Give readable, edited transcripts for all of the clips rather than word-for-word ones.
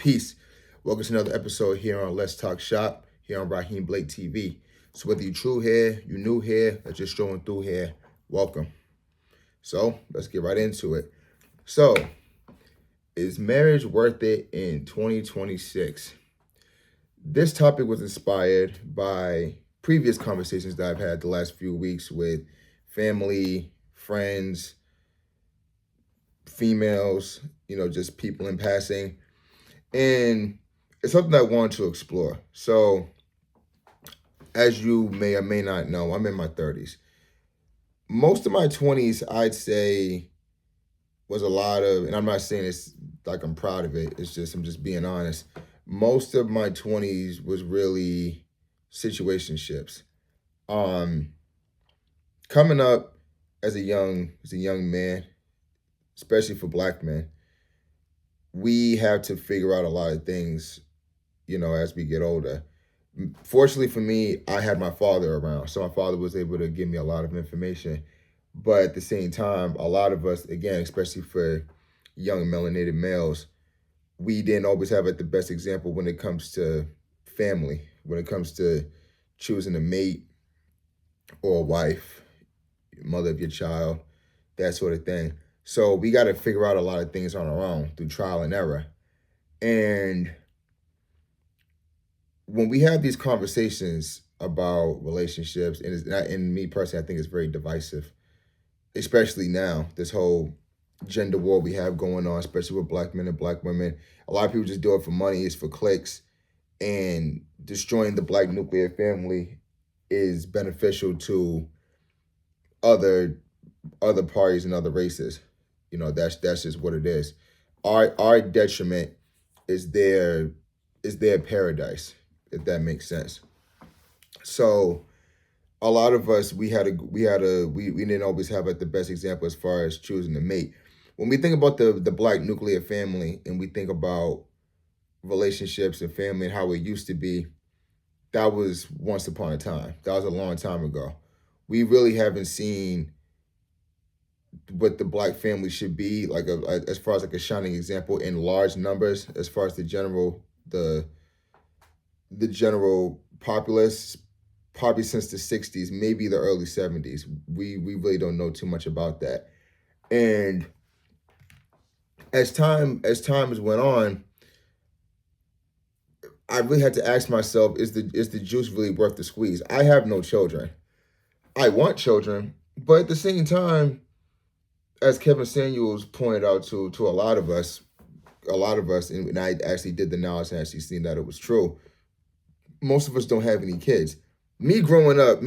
Peace. Welcome to another episode here on Let's Talk Shop, here on Raheem TV. So whether you're true here, you're new here, or just strolling through here, welcome. So let's get right into it. So, is marriage worth it in 2026? This topic was inspired by previous conversations that I've had the last few weeks with family, friends, females, just people in passing. And it's something I want to explore. So, as you may or may not know, I'm in my 30s. Most of my 20s, I'd say, was a lot of, and I'm not saying it's like I'm proud of it, it's just, I'm just being honest. Most of my 20s was really situationships. Coming up as a young man, especially for Black men, we have to figure out a lot of things, as we get older. Fortunately for me, I had my father around, so my father was able to give me a lot of information. But at the same time, a lot of us, again, especially for young melanated males, we didn't always have the best example when it comes to family, when it comes to choosing a mate or a wife, mother of your child, that sort of thing. So we got to figure out a lot of things on our own through trial and error. And when we have these conversations about relationships, and me personally, I think it's very divisive, especially now, this whole gender war we have going on, especially with Black men and Black women. A lot of people just do it for money, it's for clicks, and destroying the Black nuclear family is beneficial to other parties and other races. That's just what it is. Our detriment is their paradise, if that makes sense. So a lot of us, we didn't always have the best example as far as choosing a mate. When we think about the Black nuclear family and we think about relationships and family and how it used to be, that was once upon a time. That was a long time ago. We really haven't seen what the Black family should be, like as far as like a shining example in large numbers, as far as the general populace, probably since the 60s, maybe the early 70s. We really don't know too much about that. And as time has went on, I really had to ask myself, is the juice really worth the squeeze? I have no children. I want children, but at the same time, as Kevin Samuels pointed out to a lot of us, and I actually did the analysis and actually seen that it was true, most of us don't have any kids. Me coming up,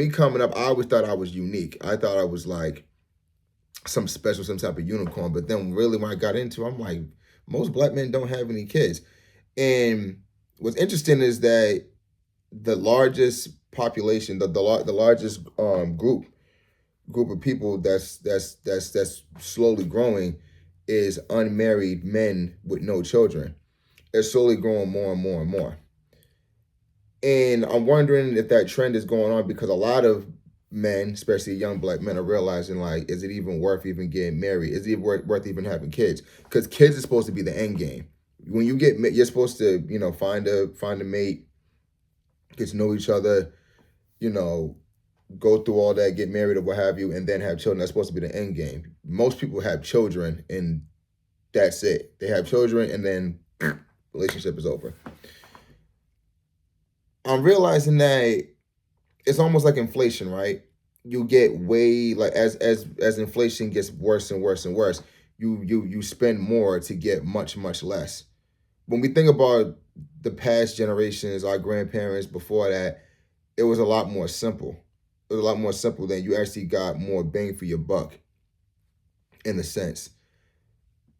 I always thought I was unique. I thought I was like some special, some type of unicorn. But then really when I got into it, I'm like, most Black men don't have any kids. And what's interesting is that the largest population, the largest group of people that's slowly growing is unmarried men with no children. It's slowly growing more and more and more. And I'm wondering if that trend is going on because a lot of men, especially young Black men, are realizing, like, is it even worth even getting married? Is it worth even having kids? Because kids is supposed to be the end game. When you get, you're supposed to, find a mate, get to know each other, go through all that, get married or what have you, and then have children. That's supposed to be the end game. Most people have children and that's it. They have children and then relationship is over. I'm realizing that it's almost like inflation, right? You get way, like, as inflation gets worse and worse and worse, you spend more to get much, much less. When we think about the past generations, our grandparents before that, it was a lot more simple. It was a lot more simple than you actually got more bang for your buck, in a sense.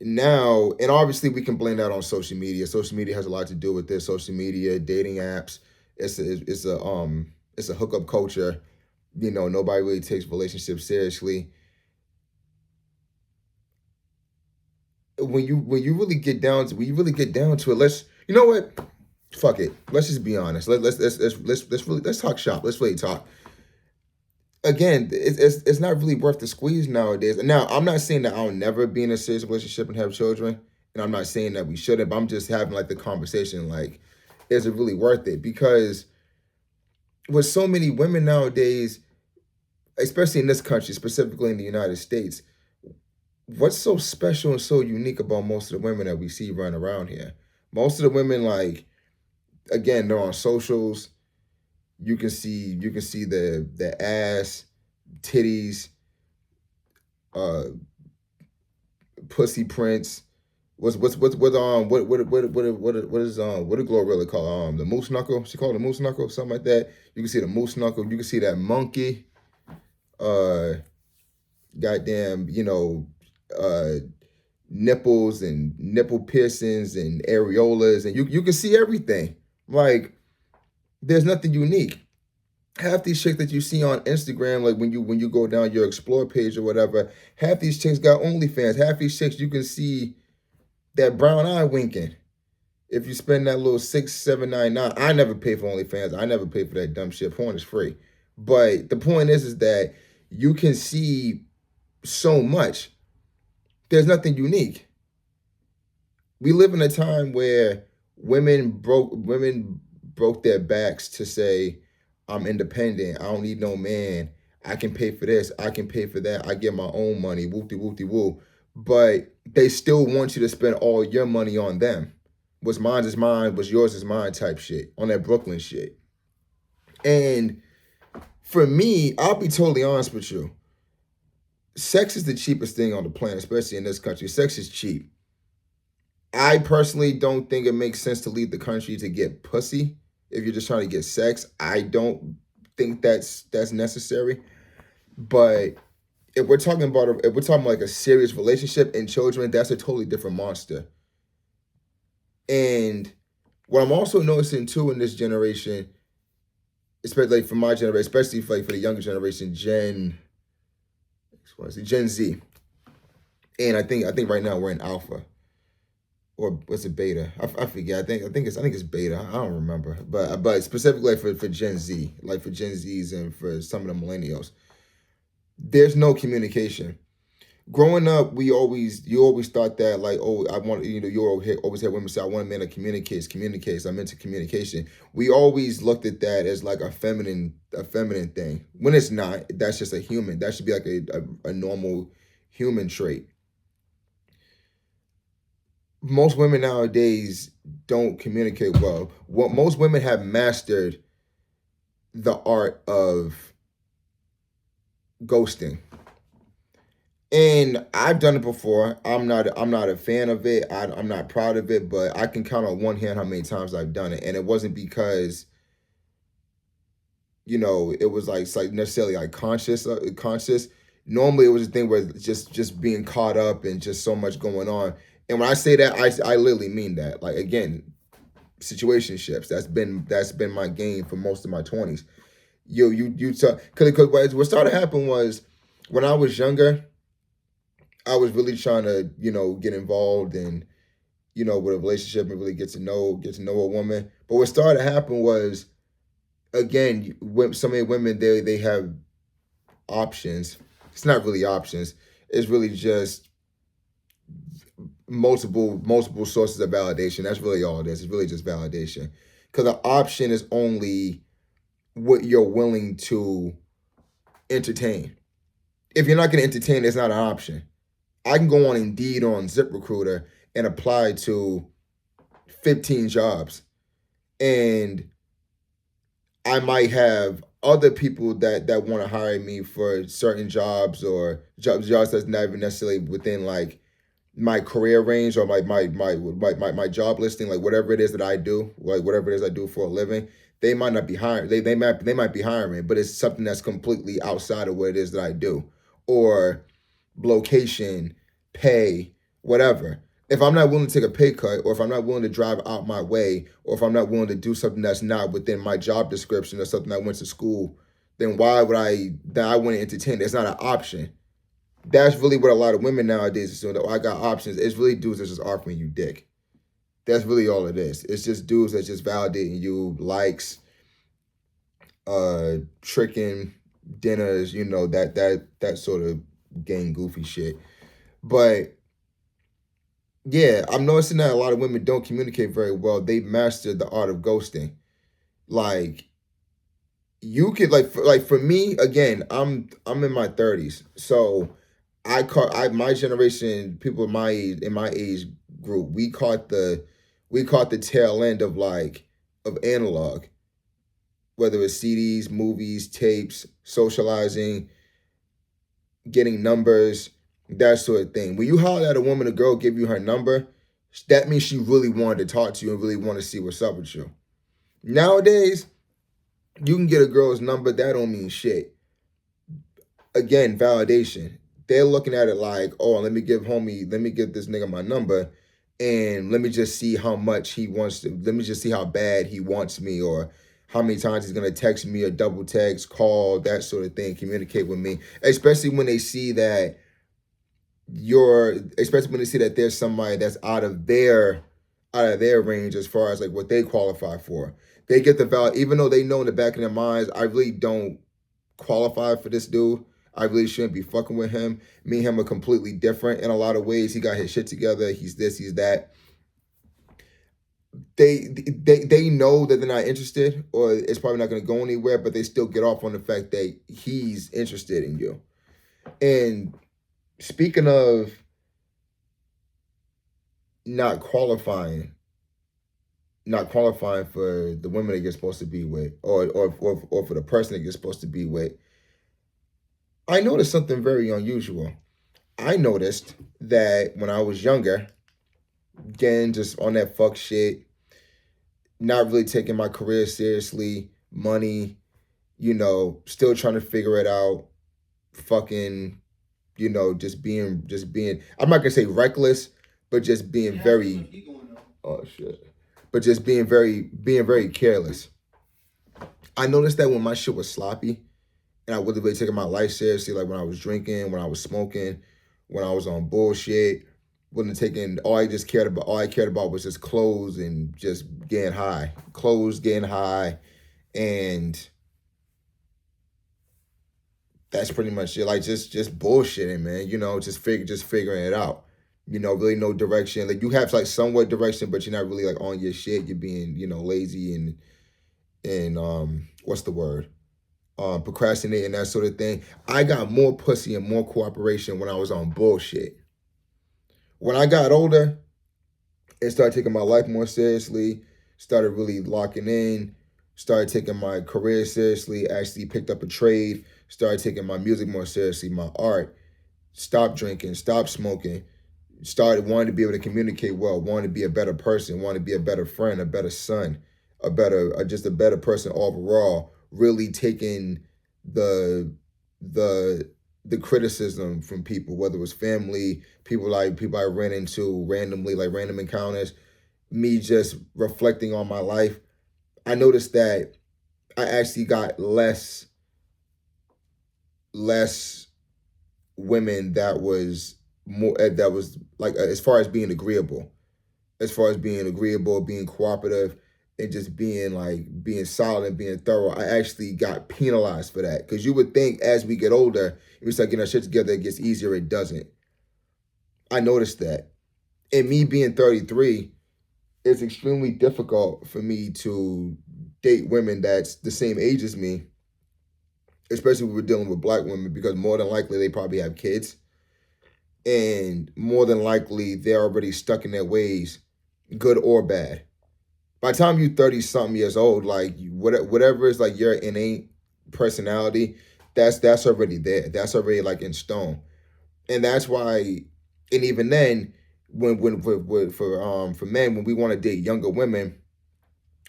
Now, and obviously we can blame that on social media. Social media has a lot to do with this. Social media, dating apps, it's a hookup culture. Nobody really takes relationships seriously. When you really get down to it, you know what? Fuck it. Let's just be honest. Let's talk shop. Let's really talk. Again, it's not really worth the squeeze nowadays. Now, I'm not saying that I'll never be in a serious relationship and have children, And I'm not saying that we shouldn't, but I'm just having like the conversation, like, is it really worth it? Because with so many women nowadays, especially in this country, specifically in the United States, what's so special and so unique about most of the women that we see running around here? Most of the women, like, again, they're on socials. You can see the ass, titties, uh, pussy prints. What did Glorilla call the moose knuckle? She called it a moose knuckle, something like that. You can see the moose knuckle. You can see that monkey. Uh, goddamn, uh, nipples and nipple piercings and areolas, and you can see everything. Like, there's nothing unique. Half these chicks that you see on Instagram, like when you go down your explore page or whatever, half these chicks got OnlyFans. Half these chicks you can see that brown eye winking. If you spend that little $6, $7, $9, I never pay for OnlyFans. I never pay for that dumb shit. Porn is free. But the point is that you can see so much. There's nothing unique. We live in a time where women broke their backs to say, I'm independent. I don't need no man. I can pay for this. I can pay for that. I get my own money. Whoopty whoopty woo. But they still want you to spend all your money on them. What's mine is mine. What's yours is mine type shit. On that Brooklyn shit. And for me, I'll be totally honest with you. Sex is the cheapest thing on the planet, especially in this country. Sex is cheap. I personally don't think it makes sense to leave the country to get pussy if you're just trying to get sex. I don't think that's necessary. But if we're talking like a serious relationship and children, that's a totally different monster. And what I'm also noticing too in this generation, especially like for my generation, especially for the younger generation, Gen Z, and I think right now we're in alpha, or was it beta? I forget. I think it's beta. I don't remember. But specifically for Gen Z, like for Gen Zs and for some of the millennials, there's no communication. Growing up, you always thought that, like, oh, I want, you always hear women say, I want a man that communicates. I'm into communication. We always looked at that as like a feminine thing, when it's not. That's just a human. That should be like a normal human trait. Most women nowadays don't communicate well. What most women have mastered the art of ghosting. And I've done it before. I'm not a fan of it. I'm not proud of it, but I can count on one hand how many times I've done it. And it wasn't because, it was like it's like necessarily like conscious. Normally it was a thing where just being caught up and just so much going on. And when I say that, I literally mean that. Like, again, situationships. That's been my game for most of my 20s. Because what started to happen was when I was younger, I was really trying to, get involved in, with a relationship and really get to know a woman. But what started to happen was, again, so many women, they have options. It's not really options. It's really just multiple sources of validation. That's really all it is. It's really just validation. Because the option is only what you're willing to entertain. If you're not going to entertain, it's not an option. I can go on Indeed or on ZipRecruiter and apply to 15 jobs. And I might have other people that want to hire me for certain jobs, or jobs that's not even necessarily within like my career range, or my job listing, like whatever it is that I do, like whatever it is I do for a living. They might not be hiring. They might be hiring, but it's something that's completely outside of what it is that I do, or location, pay, whatever. If I'm not willing to take a pay cut, or if I'm not willing to drive out my way, or if I'm not willing to do something that's not within my job description or something I went to school, then why would I want to entertain it? It's not an option. That's really what a lot of women nowadays is doing. Oh, I got options. It's really dudes that's just offering you dick. That's really all it is. It's just dudes that's just validating you, likes, tricking, dinners, that sort of gang goofy shit. But Yeah, I'm noticing that a lot of women don't communicate very well. They mastered the art of ghosting. Like you could like for me again, I'm in my 30s. So I caught I my generation, people in my age group, we caught the tail end of of analog, whether it's CDs, movies, tapes, socializing, getting numbers, that sort of thing. When you holler at a woman, a girl give you her number, that means she really wanted to talk to you and really want to see what's up with you. Nowadays, you can get a girl's number, that don't mean shit. Again, validation. They're looking at it like, oh, let me give this nigga my number and let me just see how much he wants to, let me just see how bad he wants me or how many times he's gonna text me or double text, call, that sort of thing, communicate with me. Especially when they see that especially when they see that there's somebody that's out of their range as far as like what they qualify for. They get the value, even though they know in the back of their minds, I really don't qualify for this dude. I really shouldn't be fucking with him. Me and him are completely different in a lot of ways. He got his shit together. He's this, he's that. They know that they're not interested or it's probably not going to go anywhere, but they still get off on the fact that he's interested in you. And speaking of not qualifying, not qualifying for the women that you're supposed to be with, or for the person that you're supposed to be with, I noticed something very unusual. I noticed that when I was younger, again, just on that fuck shit, not really taking my career seriously, money, still trying to figure it out, fucking, just being, I'm not gonna say reckless, but just being very, oh shit, but just being very careless. I noticed that when my shit was sloppy and I wasn't really taking my life seriously, like when I was drinking, when I was smoking, when I was on bullshit, wasn't taking all I cared about was just clothes and just getting high. Clothes, getting high, and that's pretty much it. Like just bullshitting, man. Just figuring it out. Really no direction. Like you have like somewhat direction, but you're not really like on your shit. You're being, lazy and what's the word? Procrastinating, that sort of thing. I got more pussy and more cooperation when I was on bullshit. When I got older and started taking my life more seriously, started really locking in, started taking my career seriously, actually picked up a trade, started taking my music more seriously, my art, stopped drinking, stopped smoking, started wanting to be able to communicate well, wanted to be a better person, wanted to be a better friend, a better son, just a better person overall, really taking the the the criticism from people, whether it was family, people I ran into randomly, like random encounters, me just reflecting on my life, I noticed that I actually got less women that was like as far as being agreeable, being cooperative, and just being solid and being thorough. I actually got penalized for that because you would think as we get older, if we start getting our shit together, it gets easier. It doesn't. I noticed that. And me being 33, it's extremely difficult for me to date women that's the same age as me, especially when we're dealing with black women, because more than likely they probably have kids. And more than likely they're already stuck in their ways, good or bad. By the time you're 30 something years old, like whatever is like your innate personality, that's already there. That's already like in stone. And that's why, and even then, for men, when we want to date younger women,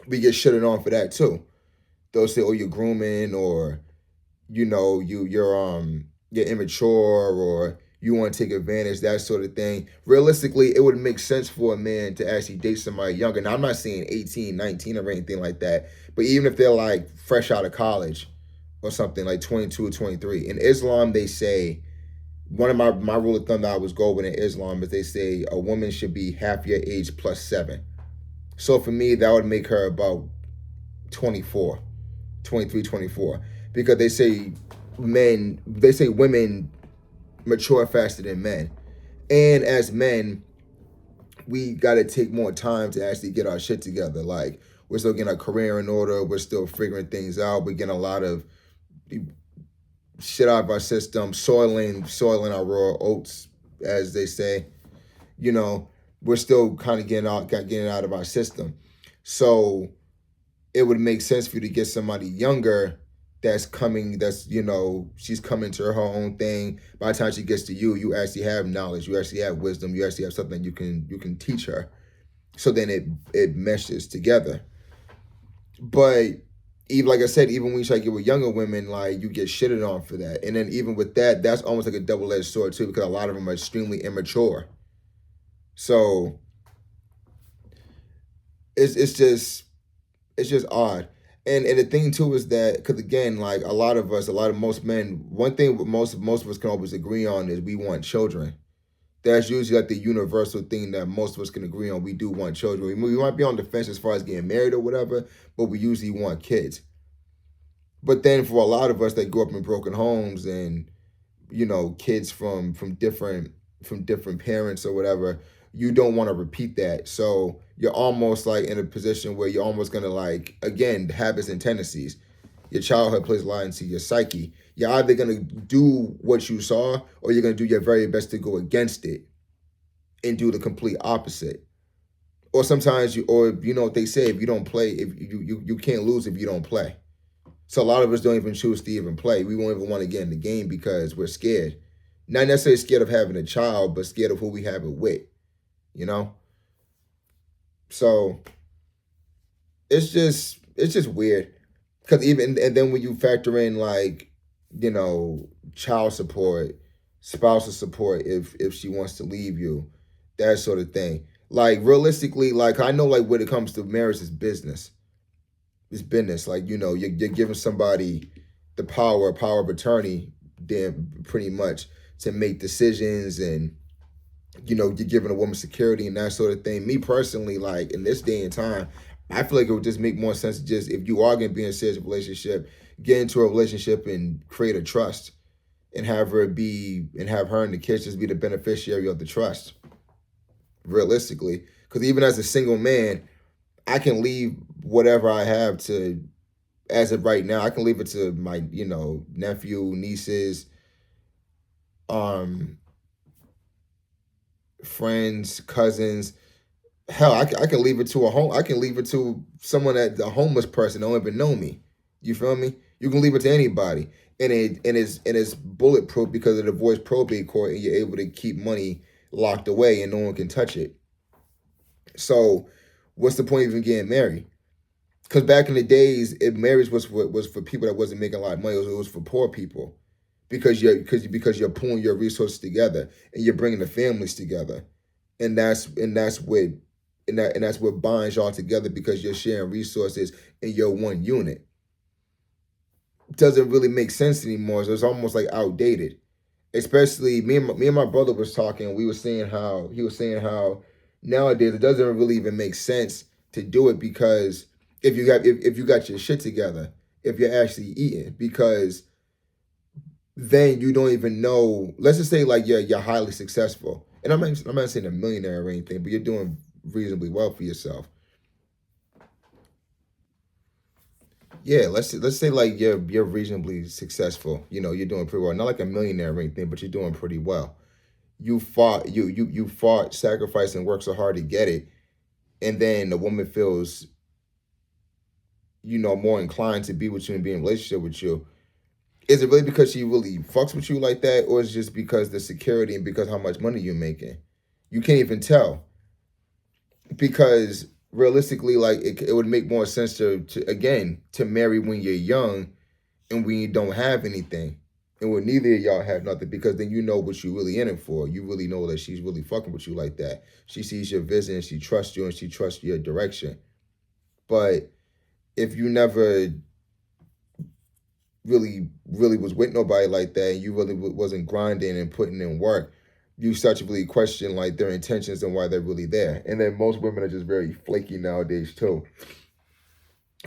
we get shitted on for that too. They'll say, "Oh, you're grooming," or you're immature, or you want to take advantage, that sort of thing. Realistically, it would make sense for a man to actually date somebody younger. Now, I'm not saying 18, 19, or anything like that, but even if they're like fresh out of college or something, like 22 or 23. In Islam, they say, one of my rule of thumb that I was going in Islam is they say a woman should be half your age plus 7. So for me, that would make her about 24, 23, 24, because they say women mature faster than men. And as men, we got to take more time to actually get our shit together. Like, we're still getting our career in order. We're still figuring things out. We're getting a lot of shit out of our system, soiling our raw oats, as they say. You know, we're still kind of getting it out of our system. So it would make sense for you to get somebody younger that's she's coming to her own thing. By the time she gets to you, you actually have knowledge, you actually have wisdom, you actually have something you can teach her. So then it meshes together. But even like I said, even when you try to get with younger women, like, you get shitted on for that. And then even with that, that's almost like a double-edged sword too, because a lot of them are extremely immature. So it's just odd. And the thing too is that, because again, like, most men, one thing most of us can always agree on is we want children. That's usually like the universal thing that most of us can agree on. We do want children. We might be on the fence as far as getting married or whatever, but we usually want kids. But then for a lot of us that grew up in broken homes, and kids from different parents or whatever, you don't want to repeat that. So you're almost like in a position where you're almost gonna, like, again, habits and tendencies. Your childhood plays a lot into your psyche. You're either gonna do what you saw, or you're gonna do your very best to go against it and do the complete opposite. Or sometimes what they say, if you don't play, if you can't lose if you don't play. So a lot of us don't even choose to even play. We won't even want to get in the game because we're scared. Not necessarily scared of having a child, but scared of who we have it with, you know? So it's just weird. Because and then when you factor in, like, child support, spousal support, if she wants to leave you, that sort of thing. Like, realistically, like, I know, like, when it comes to marriage, it's business. It's business. Like, you're giving somebody the power of attorney, damn, pretty much, to make decisions, and you're giving a woman security and that sort of thing. Me personally, like, in this day and time, I feel like it would just make more sense to just, if you are going to be in a serious relationship, get into a relationship and create a trust, and have her and the kids just be the beneficiary of the trust, realistically. Because even as a single man, I can leave whatever I have to, as of right now, I can leave it to my, nephew, nieces, um, friends, cousins. Hell, I can leave it to a home. I can leave it to someone a homeless person don't even know me. You feel me? You can leave it to anybody, and it's bulletproof because it avoids probate court, and you're able to keep money locked away, and no one can touch it. So, what's the point of even getting married? Because back in the days, marriage was for people that wasn't making a lot of money. It was for poor people, because you're pulling your resources together, and you're bringing the families together, and that's what binds y'all together, because you're sharing resources and you're one unit. Doesn't really make sense anymore. So it's almost like outdated. Especially me and my brother was talking. We were saying how he was saying how nowadays it doesn't really even make sense to do it, because if you got your shit together, if you're actually eating, because then you don't even know. Let's just say, like, you're highly successful, and I'm not saying a millionaire or anything, but you're doing reasonably well for yourself. Yeah, let's say, like, you're reasonably successful. You're doing pretty well. Not like a millionaire or anything, but you're doing pretty well. You fought, sacrificed, and worked so hard to get it, and then the woman feels more inclined to be with you and be in a relationship with you. Is it really because she really fucks with you like that, or is it just because the security and because how much money you're making? You can't even tell, because realistically, like, it would make more sense to marry when you're young and when you don't have anything, and when neither of y'all have nothing, because then you know what you're really in it for. You really know that she's really fucking with you like that. She sees your vision, she trusts you, and she trusts your direction. But if you never really was with nobody like that, and you really wasn't grinding and putting in work, you start to really question, like, their intentions and why they're really there. And then most women are just very flaky nowadays too.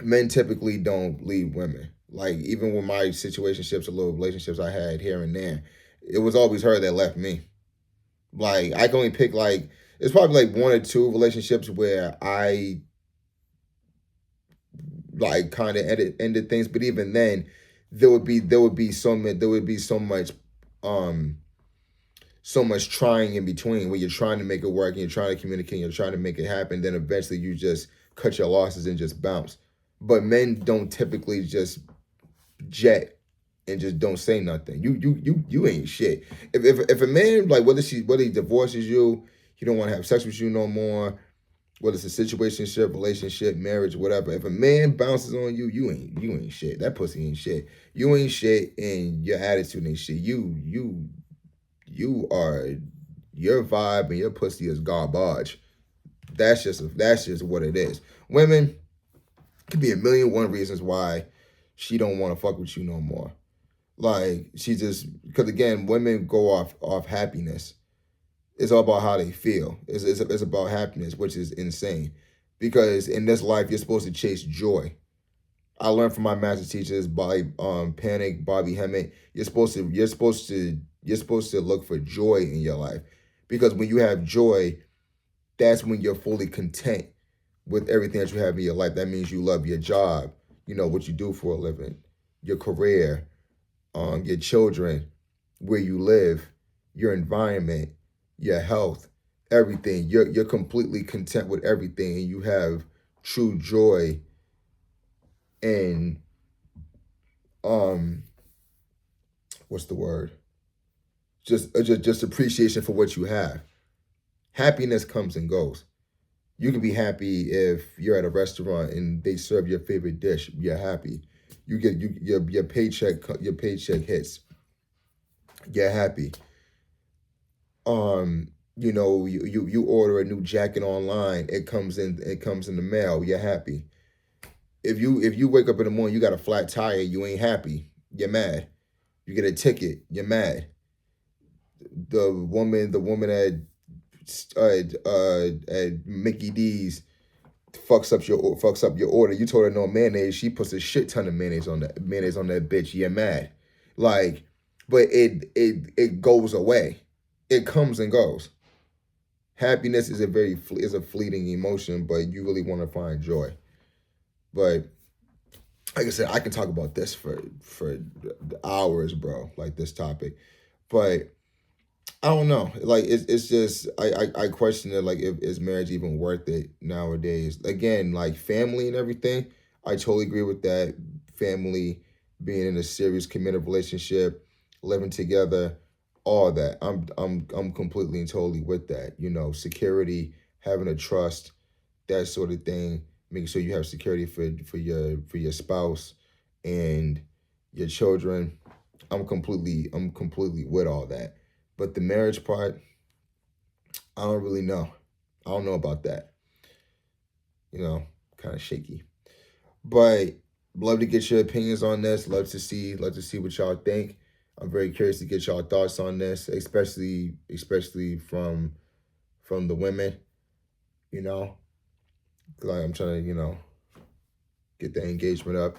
Men typically don't leave women. Like, even with my situationships or little relationships I had here and there, it was always her that left me. Like, I can only pick, like, it's probably like one or two relationships where I like kind of ended things, but even then, there would be so much um so much trying in between where you're trying to make it work and you're trying to communicate, and you're trying to make it happen. Then eventually you just cut your losses and just bounce. But men don't typically just jet and just don't say nothing. You ain't shit. If a man, like, whether he divorces you, he don't want to have sex with you no more, whether it's a situationship, relationship, marriage, whatever. If a man bounces on you, you ain't shit. That pussy ain't shit. You ain't shit, and your attitude ain't shit. You are, your vibe and your pussy is garbage. That's just what it is. Women, could be a million one reasons why she don't want to fuck with you no more. Like, she just, because again, women go off happiness. It's all about how they feel. It's about happiness, which is insane. Because in this life, you're supposed to chase joy. I learned from my master teachers, Panic, Bobby Hemmett. You're supposed to look for joy in your life, because when you have joy, that's when you're fully content with everything that you have in your life. That means you love your job, what you do for a living, your career, your children, where you live, your environment, your health, everything. You're completely content with everything, and you have true joy and um what's the word? Just appreciation for what you have. Happiness comes and goes. You can be happy if you're at a restaurant and they serve your favorite dish. You're happy. Your paycheck hits. You're happy. You order a new jacket online. It comes in the mail. You're happy. If you wake up in the morning, you got a flat tire. You ain't happy. You're mad. You get a ticket. You're mad. The woman at Mickey D's fucks up your order. You told her no mayonnaise. She puts a shit ton of mayonnaise on that bitch. You're mad, like, but it goes away. It comes and goes. Happiness is a fleeting emotion, but you really want to find joy. But like I said, I can talk about this for hours, bro. Like, this topic, but I don't know. Like, it's just, I question it. Like, if is marriage even worth it nowadays? Again, like, family and everything, I totally agree with that. Family, being in a serious committed relationship, living together, all that. I'm completely and totally with that. Security, having a trust, that sort of thing. Making sure you have security for your spouse and your children. I'm completely with all that. But the marriage part, I don't really know. I don't know about that. Kind of shaky. But love to get your opinions on this. Love to see what y'all think. I'm very curious to get y'all thoughts on this, especially from the women. You know, like, I'm trying to get the engagement up.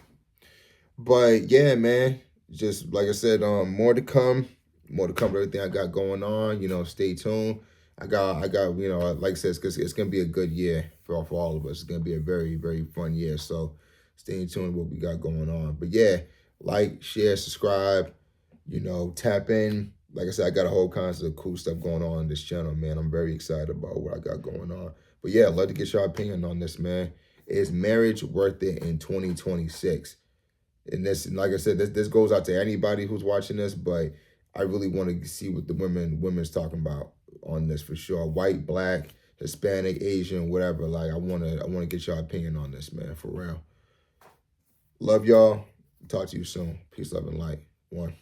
But yeah, man, just like I said, more to come. More to come with everything I got going on. Stay tuned. I got, like I said, it's gonna be a good year for all of us. It's gonna be a very, very fun year. So stay tuned with what we got going on. But yeah, like, share, subscribe, tap in. Like I said, I got a whole kinds of cool stuff going on this channel, man. I'm very excited about what I got going on. But yeah, I'd love to get your opinion on this, man. Is marriage worth it in 2026? And this, like I said, this goes out to anybody who's watching this, but I really want to see what the women's talking about on this for sure. White, black, Hispanic, Asian, whatever. Like, I wanna get your opinion on this, man, for real. Love y'all. Talk to you soon. Peace, love, and light. One.